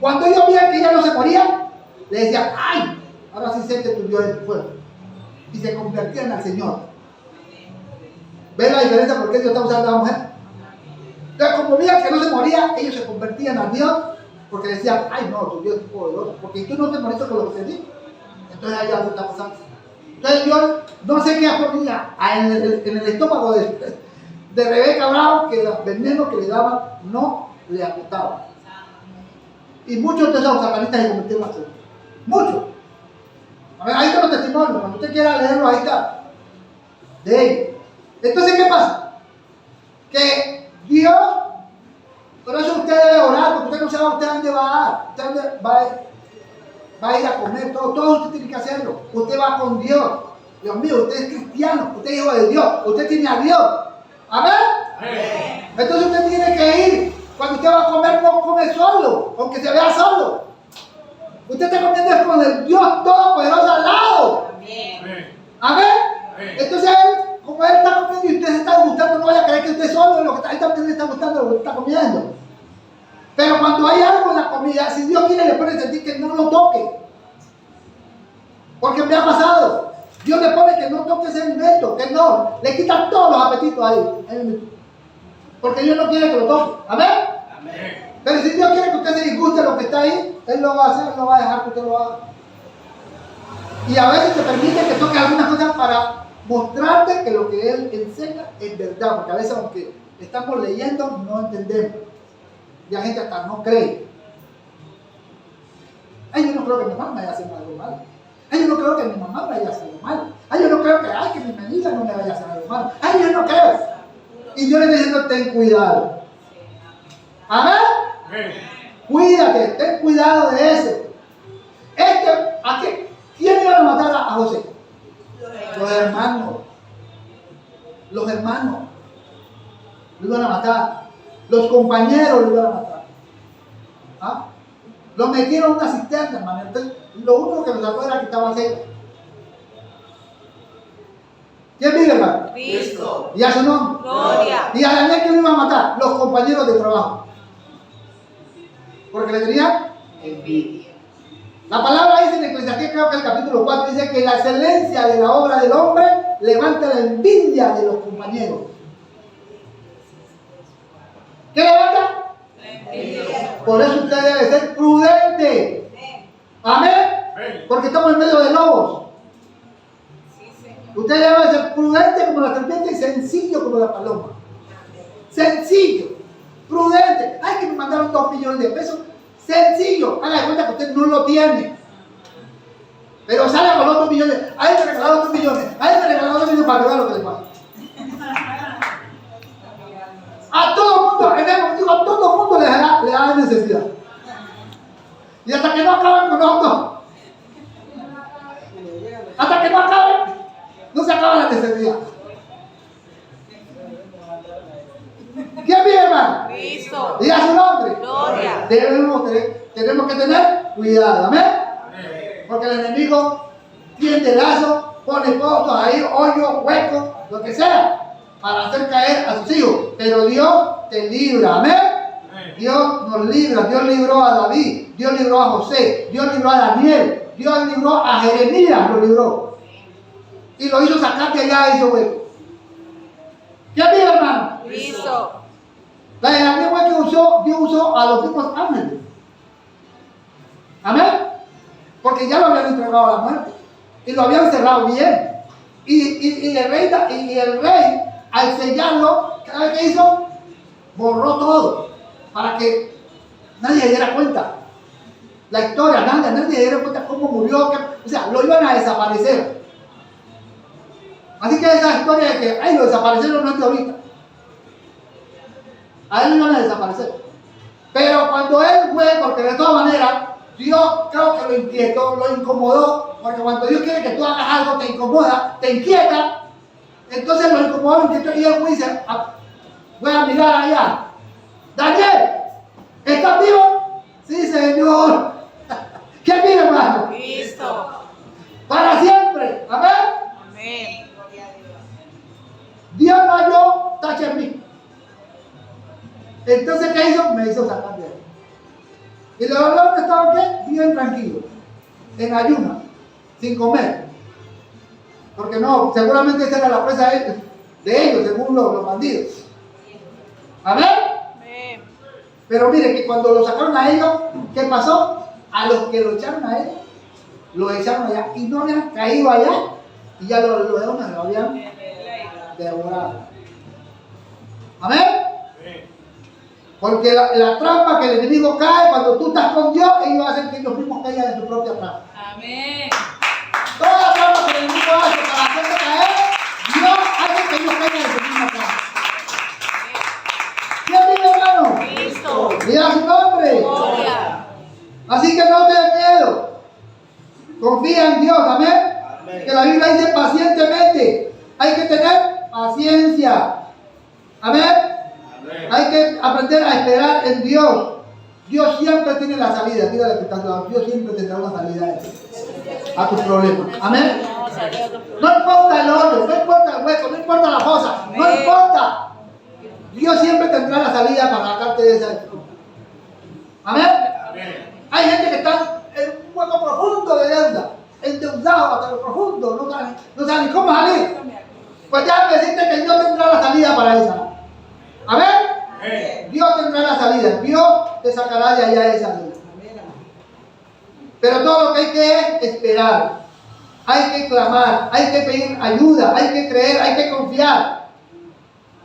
Cuando ellos veían que ella no se moría, le decían, ¡ay! Ahora sí sé que tu Dios es tu fuego. Y se convertían al Señor. ¿Ven la diferencia por qué Dios está usando a la mujer? Entonces, como veían que no se moría, ellos se convertían a Dios porque decían, ¡ay no, tu Dios es poderoso! Porque tú no te moriste con lo que te di. Entonces hay algo que está pasando. Entonces yo no sé qué ponía en el estómago de Rebeca Bravo, que los venenos que le daban no le afectaban. Y muchos de esos satanistas se convirtieron a ser. Muchos. A ver, ahí están los testimonios. Cuando usted quiera leerlo, ahí está. De ellos. Entonces, ¿qué pasa? Que Dios, por eso usted debe orar, porque usted no sabe usted dónde va. Usted dónde va a ir a comer. Todo usted tiene que hacerlo. Usted va con Dios. Dios mío, usted es cristiano. Usted es hijo de Dios. Usted tiene a Dios. ¿Amén? Amén. Entonces usted tiene que ir. Cuando usted va a comer, no come solo, aunque se vea solo. Usted está comiendo con el Dios Todopoderoso al lado. Amén. Amén. Entonces como él está comiendo y usted se está gustando, no vaya a creer que usted solo es lo que él también le está gustando lo que está comiendo. Pero cuando hay algo en la comida, si Dios quiere, le puede sentir que no lo toque. Porque me ha pasado. Dios le pone que no toque ese alimento, que no, le quita todos los apetitos ahí. Porque Dios no quiere que lo toque. ¿Amén? Amén. Pero si Dios quiere que usted se disguste lo que está ahí, Él lo va a hacer, no va a dejar que usted lo haga. Y a veces te permite que toque algunas cosas para mostrarte que lo que Él enseña es verdad. Porque a veces, aunque estamos leyendo, no entendemos. Y la gente hasta no cree. Ay, yo no creo que mi mamá me vaya a hacer algo malo. Ay, yo no creo que mi mamá me vaya a hacer algo malo. Ay, yo no creo que mi menina no me vaya a hacer algo malo. Ay, yo no creo. Y Dios le está diciendo, ten cuidado. Amén. Cuídate, ten cuidado de eso. ¿Quién iba a matar a José? Los hermanos. Los hermanos. Lo iban a matar. Los compañeros lo iban a matar. ¿Ah? Lo metieron en una cisterna, hermano. Entonces, lo único que nos sacó era que estaba seco. ¿Quién vive, hermano? Cristo. ¿Y a su nombre? Gloria. ¿Y a Daniel que lo iba a matar? Los compañeros de trabajo. Porque le tenían envidia. La palabra dice en Eclesiastés, creo que el capítulo 4, dice que la excelencia de la obra del hombre levanta la envidia de los compañeros. ¿Qué levanta? La envidia. Por eso usted debe ser prudente. Amén. Porque estamos en medio de lobos. Usted debe ser prudente como la serpiente y sencillo como la paloma. Sencillo, prudente. Ay, que me mandaron 2 millones de pesos. Sencillo. Haga de cuenta que usted no lo tiene. Pero sale con los 2 millones. Ay, me regalaron 2 millones. Ay, me regalaron 2 millones para que vea lo que le pasa. A todo mundo, a todo mundo le da necesidad. Y hasta que no acaben con nosotros. Hasta que no acaben, no se acaba la necesidad. ¿Quién vive, hermano? Cristo. Diga su nombre. Gloria. Tenemos que tener cuidado. ¿Amén? Porque el enemigo tiende lazo, pone pozos ahí, hoyos, huecos, lo que sea, para hacer caer a sus hijos. pero Dios te libra, amén. Dios nos libra, Dios libró a David, Dios libró a José, Dios libró a Daniel, Dios libró a Jeremías, lo libró. Y lo hizo sacar de allá de ese hueco. ¿Qué vive, hermano? Cristo. La misma que Dios usó a los mismos ángeles. Amén. Porque ya lo habían entregado a la muerte. Y lo habían cerrado bien. Y el rey, al sellarlo, ¿sabe qué hizo? Borró todo. Para que nadie se diera cuenta. La historia, nadie se diera cuenta cómo murió. O sea, lo iban a desaparecer. Así que esa historia de que, ay, lo desaparecieron no es de ahorita. A él lo iban a desaparecer. Pero cuando él fue, porque de todas maneras, Dios creo que lo inquietó, lo incomodó, porque cuando Dios quiere que tú hagas algo, te incomoda, te inquieta, entonces lo incomodó, lo inquietó, y él dice, voy a mirar allá. Daniel, ¿estás vivo? Sí, Señor. ¿Qué vive, hermano? Cristo. Para siempre. Amén. Amén. Dios no halló tache en mí. Entonces, ¿qué hizo? Me hizo sacar de él. Y los hombres estaban, ¿qué? Bien tranquilos, en ayuno, sin comer. Porque no, seguramente esa era la presa de ellos, según los bandidos. Amén. Amén. Pero mire que cuando lo sacaron a ellos, ¿qué pasó? A los que lo echaron a él, lo echaron allá y no habían caído allá y ya los leones lo habían devorado. Amén. Porque la trampa que el enemigo cae cuando tú estás con Dios, ellos hacen que ellos mismos caigan en su propia trampa. Amén. Toda trampa que el enemigo hace para hacerte caer, Dios hace que ellos caigan en su misma trampa. ¿Quién vive, hermano? Cristo. Mira su nombre. Gloria. Así que no tengas miedo. Confía en Dios, amén. Que la Biblia dice pacientemente. Hay que tener paciencia. Amén. Hay que aprender a esperar en Dios. Dios siempre tiene la salida. Dígale que está al lado. Dios siempre tendrá una salida a tus problemas. Amén. No importa el hoyo, no importa el hueco, no importa la fosa, no importa. Dios siempre tendrá la salida para sacarte de esa. Amén. Hay gente que está en un hueco profundo de deuda, endeudado hasta lo profundo, no saben ni cómo salir. Pues ya me deciste que Dios tendrá la salida para esa. Amén. Dios tendrá la salida. Dios te sacará de allá de esa salida. Pero todo lo que hay que es esperar. Hay que clamar, hay que pedir ayuda, hay que creer, hay que confiar.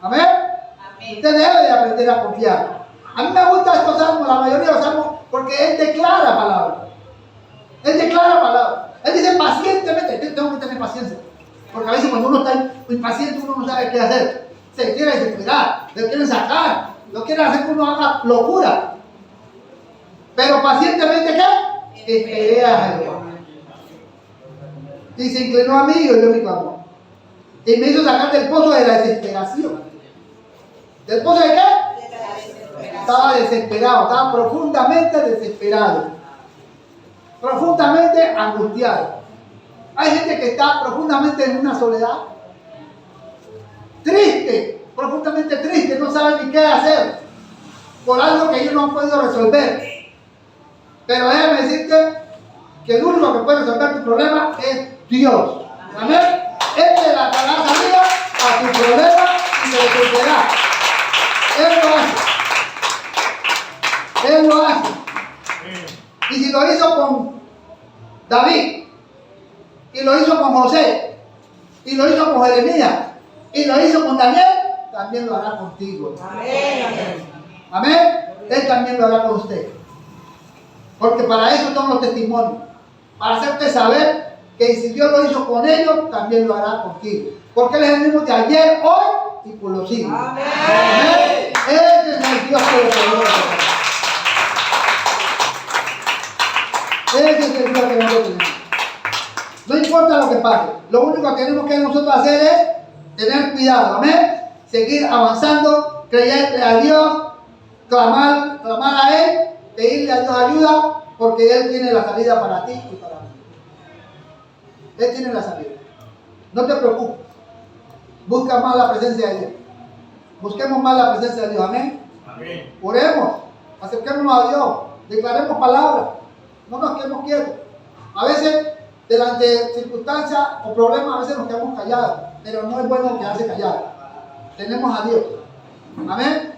Amén. Usted debe de aprender a confiar. A mí me gustan estos salmos, la mayoría de los salmos, porque Él declara palabra. Él declara palabra. Él dice pacientemente. Yo tengo que tener paciencia. Porque a veces cuando uno está impaciente, uno no sabe qué hacer. Se quiere desesperar, le quieren sacar, lo quieren hacer que uno haga locura. Pero pacientemente, ¿qué? Esperé a Jehová. Y se inclinó a mí y oyó mi clamor. Y me hizo sacar del pozo de la desesperación. ¿Del pozo de qué? Estaba desesperado, estaba profundamente desesperado. Profundamente angustiado. Hay gente que está profundamente en una soledad. Triste, profundamente triste, no sabe ni qué hacer. Por algo que ellos no han podido resolver. Pero déjame decirte que el único que puede resolver tu problema es Dios. Amén. Él te dará salida a tu problema y te resolverá. Él lo hace. Él lo hace. Y si lo hizo con David, y lo hizo con José, y lo hizo con Jeremías, y lo hizo con Daniel, también lo hará contigo. Amén. Amén. Él también lo hará con usted. Porque para eso son los testimonios. Para hacerte saber que si Dios lo hizo con ellos, también lo hará contigo. Porque Él es el mismo de ayer, hoy y por los siglos. Amén. Amén. Ese es el Dios que lo creó. Ese es el Dios que nosotros tenemos. No importa lo que pase. Lo único que tenemos que nosotros hacer es tener cuidado. Amén. Seguir avanzando, creerle a Dios, clamar a Él, pedirle a Dios ayuda, porque Él tiene la salida para ti y para mí. Él tiene la salida. No te preocupes. Busca más la presencia de Dios. Busquemos más la presencia de Dios. Amén. Amén. Oremos, acerquémonos a Dios, declaremos palabras, no nos quedemos quietos. A veces, delante de circunstancias o problemas, a veces nos quedamos callados, pero no es bueno quedarse callados. Tenemos a Dios. Amén.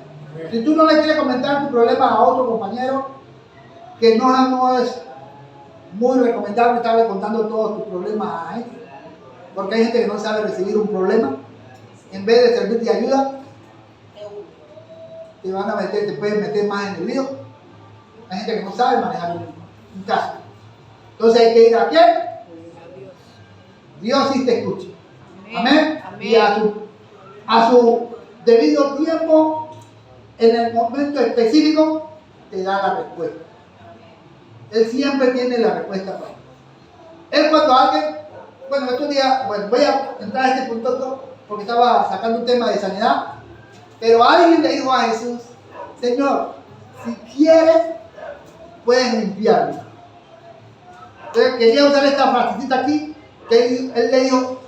Si tú no le quieres comentar tu problema a otro compañero, que no es muy recomendable estarle contando todos tus problemas a él, porque hay gente que no sabe recibir un problema, en vez de servir de ayuda, te van a meter, te pueden meter más en el lío. Hay gente que no sabe manejar un caso. Entonces hay que ir a quién? Dios sí te escucha. Amén. Amén. Y a su debido tiempo, en el momento específico, te da la respuesta. Él siempre tiene la respuesta para él. Él cuando alguien, bueno, estos días, bueno, voy a entrar a este punto porque estaba sacando un tema de sanidad, pero alguien le dijo a Jesús, Señor, si quieres, puedes limpiarme. Entonces quería usar esta frasecita aquí, que él le dijo,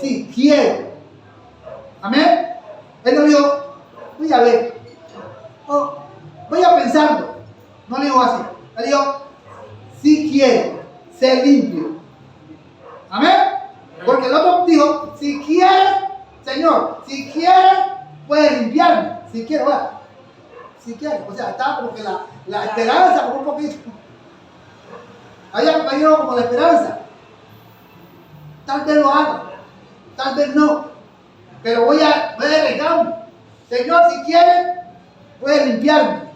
si quiero. Amén. Él no dijo, voy a ver, voy a pensarlo. No le dijo así. Él dijo, si quiero ser limpio. Amén. Porque el otro dijo, si quieres, Señor, si quieres, puedes limpiarme. Si quiero, ¿verdad? Si quieres. O sea, estaba como que la esperanza, como un poquito. Había caído como la esperanza. Tal vez lo haga, tal vez no. Pero voy a arriesgarme. Señor, si quieres, puedes limpiarme.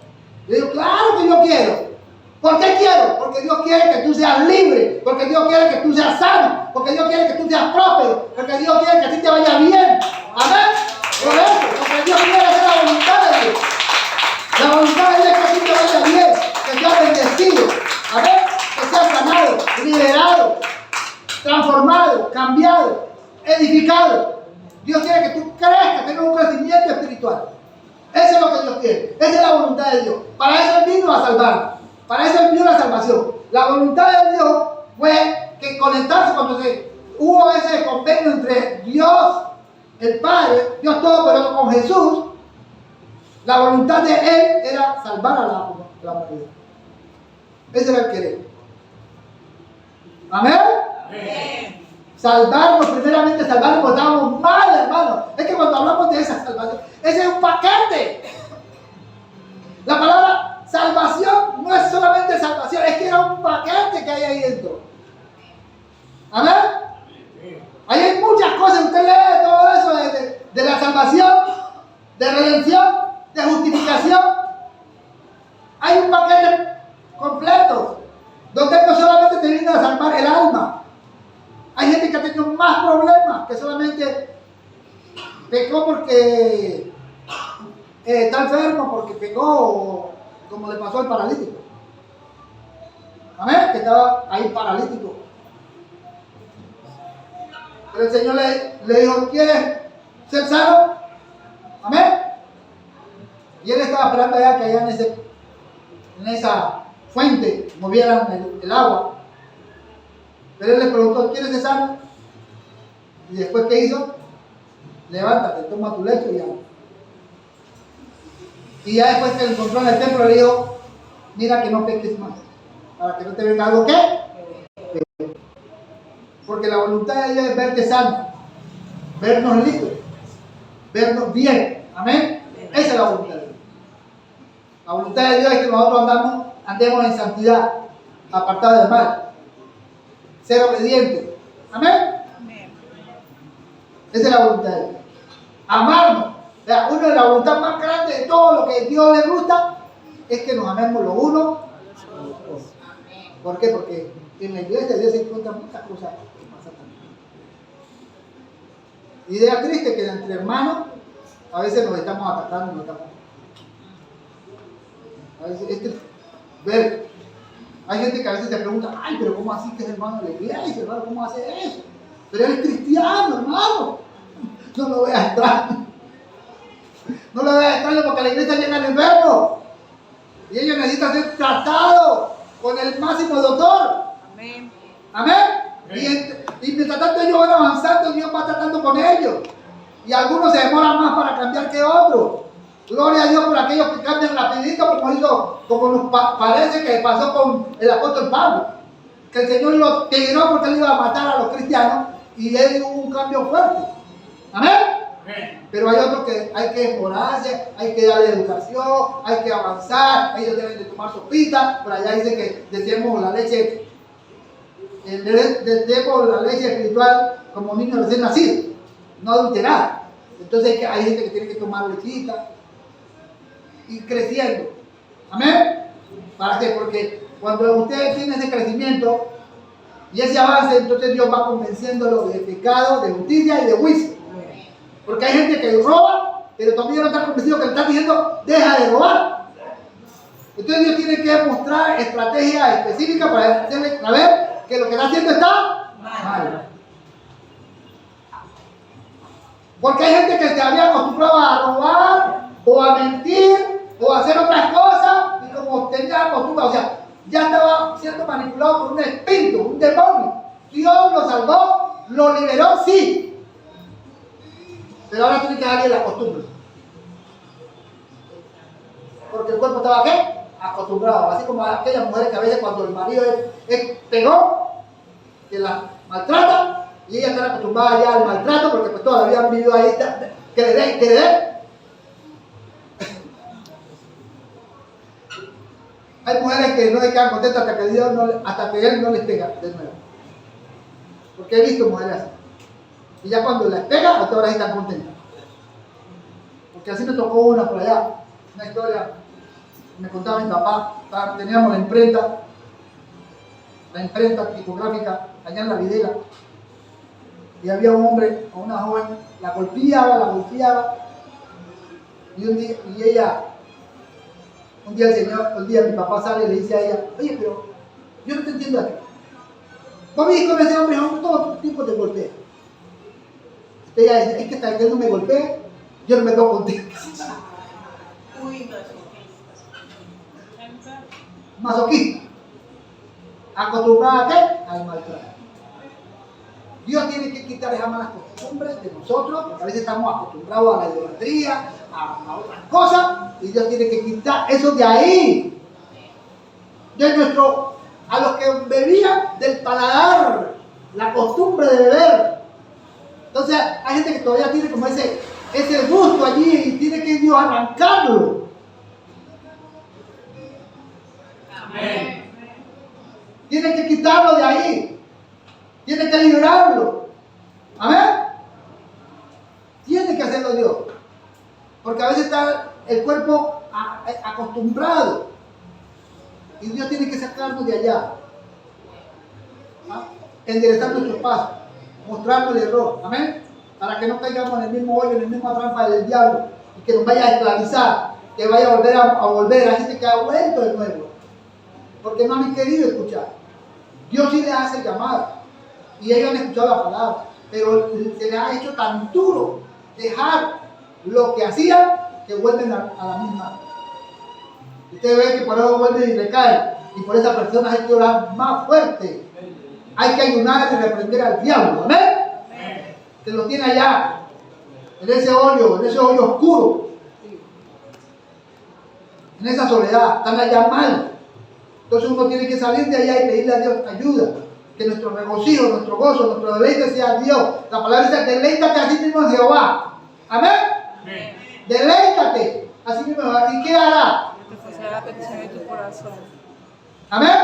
Yo digo, claro que yo quiero. ¿Por qué quiero? Porque Dios quiere que tú seas libre, porque Dios quiere que tú seas sano, porque Dios quiere que tú seas próspero, porque Dios quiere que a ti te vaya bien. Amén. Por eso, porque Dios quiere hacer la voluntad de Dios. La voluntad de Dios es que a ti te vaya bien, que seas bendecido. Amén. Que seas sanado, liberado, transformado, cambiado, edificado. Dios quiere que tú crezcas, tengas un crecimiento espiritual. Eso es lo que Dios quiere. Esa es la voluntad de Dios. Para eso Él vino a salvar. Para eso Él vino la salvación. La voluntad de Dios fue que conectarse cuando hubo ese convenio entre Dios, el Padre, Dios Todopoderoso con Jesús. La voluntad de Él era salvar a la humanidad. Ese era el querer. Amén. Amén. Salvarnos, primeramente salvarnos porque estábamos mal, hermano. Es que cuando hablamos de esa salvación, ese es un paquete. La palabra salvación no es solamente salvación, es que era un paquete que hay ahí dentro. Amén. Ahí hay muchas cosas, usted lee todo eso de la salvación, de redención, de justificación. Hay un paquete completo, donde no solamente te viene a salvar el alma. Hay gente que ha tenido más problemas, que solamente pecó porque está enfermo, porque pecó, como le pasó al paralítico. Amén, que estaba ahí paralítico. Pero el Señor le dijo, ¿quieres ser sano? Amén. Y él estaba esperando allá que allá en esa fuente movieran el agua. Pero él le preguntó, ¿quieres ser sano? Y después, ¿qué hizo? Levántate, toma tu lecho y ya. Y ya después que lo encontró en el templo, le dijo, mira que no peques más, para que no te venga algo ¿qué? Porque la voluntad de Dios es verte sano, vernos libres, vernos bien. Amén. Esa es la voluntad de Dios. La voluntad de Dios es que nosotros andemos en santidad, apartados del mal, ser obedientes. Amén. Amén. Esa es la voluntad de Dios. Amarnos. Una de las voluntades más grandes de todo lo que a Dios le gusta es que nos amemos los unos a los otros. ¿Por qué? Porque en la iglesia de Dios se encuentran muchas cosas que pasan también. Idea triste que entre hermanos a veces nos estamos atacando, a veces es triste ver. Hay gente que a veces te pregunta, ay, pero ¿cómo así que es hermano de la iglesia, hermano? ¿Cómo hace eso? Pero él es cristiano, hermano. No lo veas extraño. No lo veas extraño porque a la iglesia llegan enfermos. Y ellos necesitan ser tratados con el máximo doctor. Amén. Amén. Y mientras tanto ellos van avanzando, Dios va tratando con ellos. Y algunos se demoran más para cambiar que otros. Gloria a Dios por aquellos que cambian rapidito, como nos parece que pasó con el apóstol Pablo. Que el Señor lo tiró porque él iba a matar a los cristianos y él hubo un cambio fuerte. Amén. Pero hay otros que hay que demorarse, hay que darle educación, hay que avanzar, ellos deben de tomar sopita. Por allá dice que decimos la leche, demos la leche espiritual como niños recién nacidos, no adulterada. Entonces hay gente que tiene que tomar lechita y creciendo. Amén. ¿Para qué? Porque cuando ustedes tienen ese crecimiento y ese avance, entonces Dios va convenciéndolo de pecado, de justicia y de juicio. Porque hay gente que roba, pero todavía no está convencido que le está diciendo, deja de robar. Entonces Dios tiene que mostrar estrategias específicas para hacerle saber que lo que está haciendo está mal. Porque hay gente que se había acostumbrado a robar, o a mentir, o a hacer otras cosas, y como tenía costumbre, o sea, ya estaba siendo manipulado por un espíritu, un demonio. Dios lo salvó, lo liberó, sí. Pero ahora tiene que darle la costumbre. Porque el cuerpo estaba ¿qué? Acostumbrado. Así como aquellas mujeres que a veces cuando el marido es pegó, que la maltrata, y ellas están acostumbradas ya al maltrato porque pues todavía han vivido ahí, que le den. Hay mujeres que no se quedan contentas hasta que él no les pega de nuevo. Porque he visto mujeres así. Y ya cuando les pega, hasta ahora están contentas. Porque así me tocó una por allá, una historia, me contaba mi papá, teníamos la imprenta tipográfica allá en la videla, y había un hombre o una joven, la golpeaba, y un día mi papá sale y le dice a ella, oye, pero yo no te entiendo a ti. Vos vivís con ese hombre, todo el tiempo te golpea. Ella dice, es que hasta que él no me golpee, yo no me quedo contento. Masoquista. ¿Acostumbrada a qué? Al maltrato. Dios tiene que quitar esas malas costumbres de nosotros, porque a veces estamos acostumbrados a la idolatría, a otras cosas, y Dios tiene que quitar eso de ahí. A los que bebían del paladar, la costumbre de beber. Entonces hay gente que todavía tiene como ese gusto allí y tiene que Dios arrancarlo. Amén. Tiene que quitarlo de ahí. Tiene que liberarlo. Amén. Tiene que hacerlo Dios. Porque a veces está el cuerpo acostumbrado. Y Dios tiene que sacarnos de allá. Enderezar nuestros pasos. Mostrarnos el error. Amén. Para que no caigamos en el mismo hoyo, en la misma trampa del diablo. Y que nos vaya a esclavizar. Que vaya a volver a gente que ha vuelto de nuevo. Porque no han querido escuchar. Dios sí les hace el llamado. Y ellos han escuchado la palabra. Pero se les ha hecho tan duro dejar lo que hacían que vuelven a la misma. Usted ve que por eso vuelven y recaen. Y por esa persona hay que orar más fuerte. Hay que ayunar y reprender al diablo. ¿Amén? Que lo tiene allá. En ese hoyo oscuro. En esa soledad. Están allá mal. Entonces uno tiene que salir de allá y pedirle a Dios ayuda. Que nuestro regocijo, nuestro gozo, nuestro deleite sea Dios. La palabra dice, deleítate a sí mismo en Jehová. ¿Amén? Amén. Deleítate a sí mismo en Jehová. ¿Y qué hará? Te la petición de tu corazón. ¿Amén?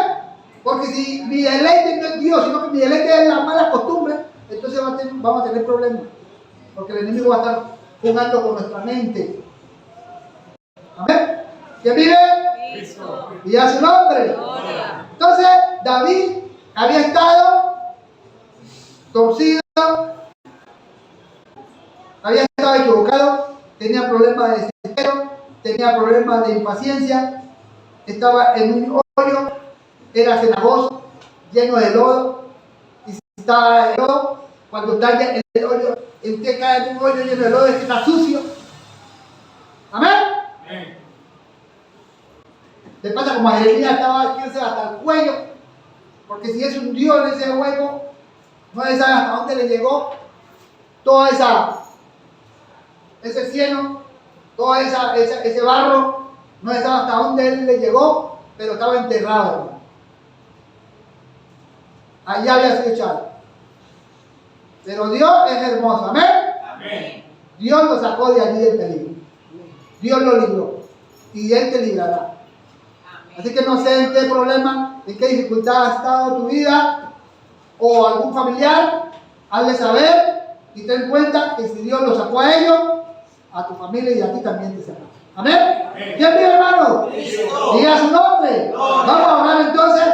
Porque si mi deleite no es Dios, sino que mi deleite es la mala costumbre, entonces vamos a tener problemas. Porque el enemigo va a estar jugando con nuestra mente. ¿Amén? ¿Quién vive? Cristo. Y a su nombre. Gloria. Entonces, David había estado torcido, había estado equivocado, tenía problemas de desespero, tenía problemas de impaciencia, estaba en un hoyo, era cenagoso, lleno de lodo, y si estaba en el lodo, cuando está en el hoyo, usted cae en un hoyo lleno de lodo, es que está sucio. Amén. Amén. Le pasa como a Jeremías, estaba aquí hasta el cuello, porque si es un Dios en ese hueco, no sabe hasta dónde le llegó toda esa ese cieno, todo ese barro, no estaba hasta donde él le llegó, pero estaba enterrado, hermano. Allá había sido echado. Pero Dios es hermoso, amén. Amén. Dios lo sacó de allí del peligro. Dios lo libró. Y Él te librará. Así que no sé en qué problema, en qué dificultad ha estado tu vida o algún familiar, hazle saber y ten en cuenta que si Dios lo sacó a ellos, a tu familia y a ti también te sacará. Amén. ¿Quién vive, hermano? Cristo. Diga su nombre. Gloria. Vamos a orar entonces